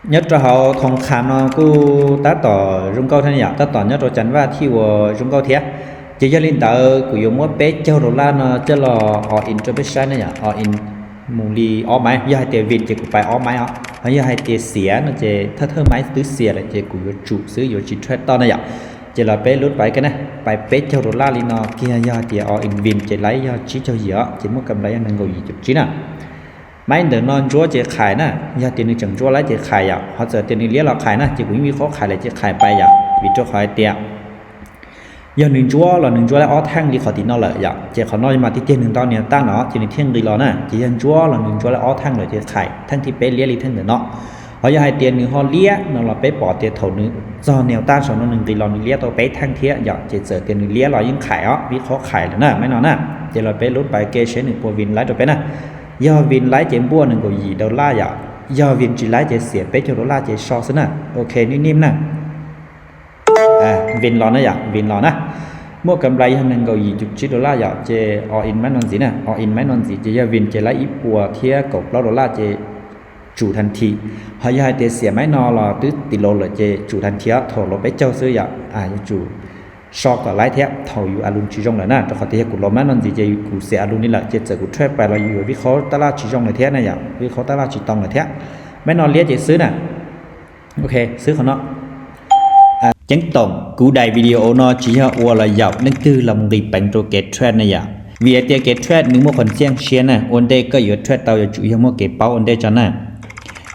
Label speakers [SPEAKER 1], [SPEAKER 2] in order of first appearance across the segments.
[SPEAKER 1] nhất cho họ thông khám nó cứ ta tỏ rung câu thân nhạc ta tỏ nhất cho chắn và thi của rung câu thế chỉ cho linh tờ của yếu mua bé châu đô la nó cho là họ interpretation này nhá họ in mù li ó máy giờ hai tiền việt chỉ của bài ó máy ó giờ hai tiền xỉa nó chỉ thơ máy tứ xỉa là chỉ của chủ sử dụng chỉ thread to này nhá chỉ là bé lút bài cái này bài bé châu đô la li nó kia giờ tiền ó in vin chỉ lấy giờ chỉ cho gì á chỉ mua cầm lấy năng ngồi gì chụp chỉ nè máy đỡ non chúa chỉ khải nè giờ tiền đi chẳng chúa lấy chỉ khải à họ giờ tiền đi liếc là khải nè chỉ cũngมีkhó khải là chỉ khảiไปà vì cho khải tiền giờหนึ่งchúa làหนึ่งchúa là ó thang đi khỏi tiền nó lợi à chỉเขาnói màที่tiềnหนึ่งตอนเนี่ยตั้งเนาะchỉในเที่ยงดีแล้วนะchỉยันchúa làหนึ่งchúa là ó thangเลยchỉขายทั้งที่เป๊ะเลี้ยลิทั้งเนาะhọ giờ hai tiềnหนึ่งhọเลี้ยnó làเป๊ะbỏ tiền thầuหนึ่งdoแนวต้านสองหนึ่งตีเราหนึ่งเลี้ยตัวเป๊ะทั้งเที่ยgiờ chỉ giờ tiềnหนึ่งเลี้ยเรายิ่งขายอ๋อวิเคราะห์ขายแล้วนะไม่นอนนะchỉเราเป๊ะลดไปเกชหนึ่งปัววินไล่ตัวเป๊ะนะdo vin lái chế bua nâng của gì đô la dạ do vin chỉ lái chế xỉa bé cho đô la chế so xứ nè okนิ่มๆnè vin lò nè dạ vin lò nè mua cầmไรhàng nâng của gì chục $10 dạ chế all in mấy non gì nè all in mấy non gì chế do vin chế lái ít bùa thía cột $1 chế chủ thành thị họ hai chế xỉa mấy no là tứ tỷ lô là chế chủ thành thị thổ lô bé châu xứ dạ chủ soก็หลายแท้เท่าอยู่อารมณ์ชีจงแล้วนะแต่เขาที่กูลมันนั่นสิจะกูเสียอารมณ์นี่แหละจะเจอกูแทรกไปเราอยู่วิเคราะห์ตลาดชีจงเลยแท้นะอย่างวิเคราะห์ตลาดชีตองเลยแท้ไม่นอนเลี้ยจะซื้อน่ะโอเคซื้อเขาเนาะจังตรงกูได้วิดีโอเนาะchỉ cho ua là dạoนึกคือลำรีแปลงตัวเกตเทรดนะอย่างvìเตียเกตเทรดนึงว่าคนเสี่ยงเชียนะวันเดก็อยู่เทรดเตาอยู่จุยมั่วเก็บเป้าวันเดจอนน่ะ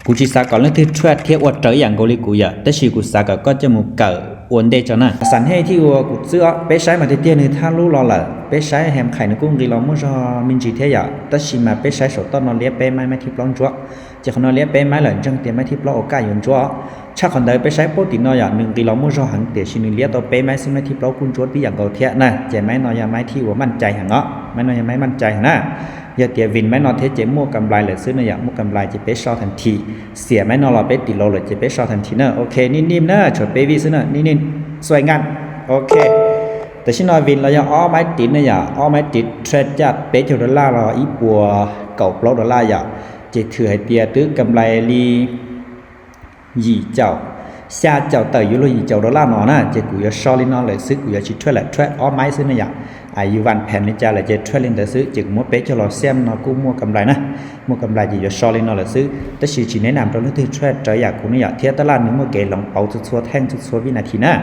[SPEAKER 1] กูchỉ saก่อนเรื่องที่เทรดเทียบว่าเจออย่างกูเลยกูอย่าแต่ชีกูsaก็จะมุกเกิดวันเดจอนน่ะสันให้ที่ว่ากูซื้อไปใช้มาเตี้ยๆนี่ถ้ารู้รอละไปใช้แฮมไข่ในกุ้งกีเรามั่วจอมินจีเทียอย่าแต่ชีมาไปใช้สดต้นนอนเลี้ยไปไม้ที่ปล้องจั่วจะคนนอนเลี้ยไปไม้หลังจังเตี้ยไม้ที่ปล้องโอกาสยนจั่วถ้าคนใดไปใช้โปรตีนนออย่าง1กิโลมั่วจอหังเตี้ยชินึงเลี้ยตัวไปไม้ซึ่งไม้ที่ปล้องคุณจั่วที่อย่างเก่าเทียนะเจไม้นอยาไม้ที่ว่ามั่นใจหังเนาะไม้นอยาไม้มั่นใจนะอย่าเตี้ยวินไม้นอเทเจมั่วกำไรเลยซื้อนะอย่างมั่วกำไรจะไปชอทันทีเสียไม้นอเราไปติโลเลยจะไปชอทันทีเนอะโอเคนิ่มๆนะฉดไปวิซื้อนะนิ่มๆสวยงามโอเคแต่ชินอยวินเรายังอ้อไม้ติดนะอย่าอ้อไม้ติดเทรดจัดเป๊ะ$1เราอีปัวเก่า$1อย่าจะถือให้เตียตื้อกำไรลีหยี่เจ้า下เจ้าเตยอยู่เลยเจ้า$นอนะจะกูจะชอลินอเลยซื้อกูจะชิเทรดแหละเทรดอ้อไม้ซื้อนะอย่าอายุวันแผ่นนี่จ้าเลยจะเทรดลินแต่ซื้อจึงมัวเป๊ะจะรอแซมนอกูมัวกำไรนะมัวกำไรจะชอลินอเลยซื้อแต่ชีแนะนำตรงนี้ที่เทรดจะอยากกูนี่อยากเทียตลาดนึงมัวเกลองเป่าชัวๆแท่งชัวๆวินาทีนะ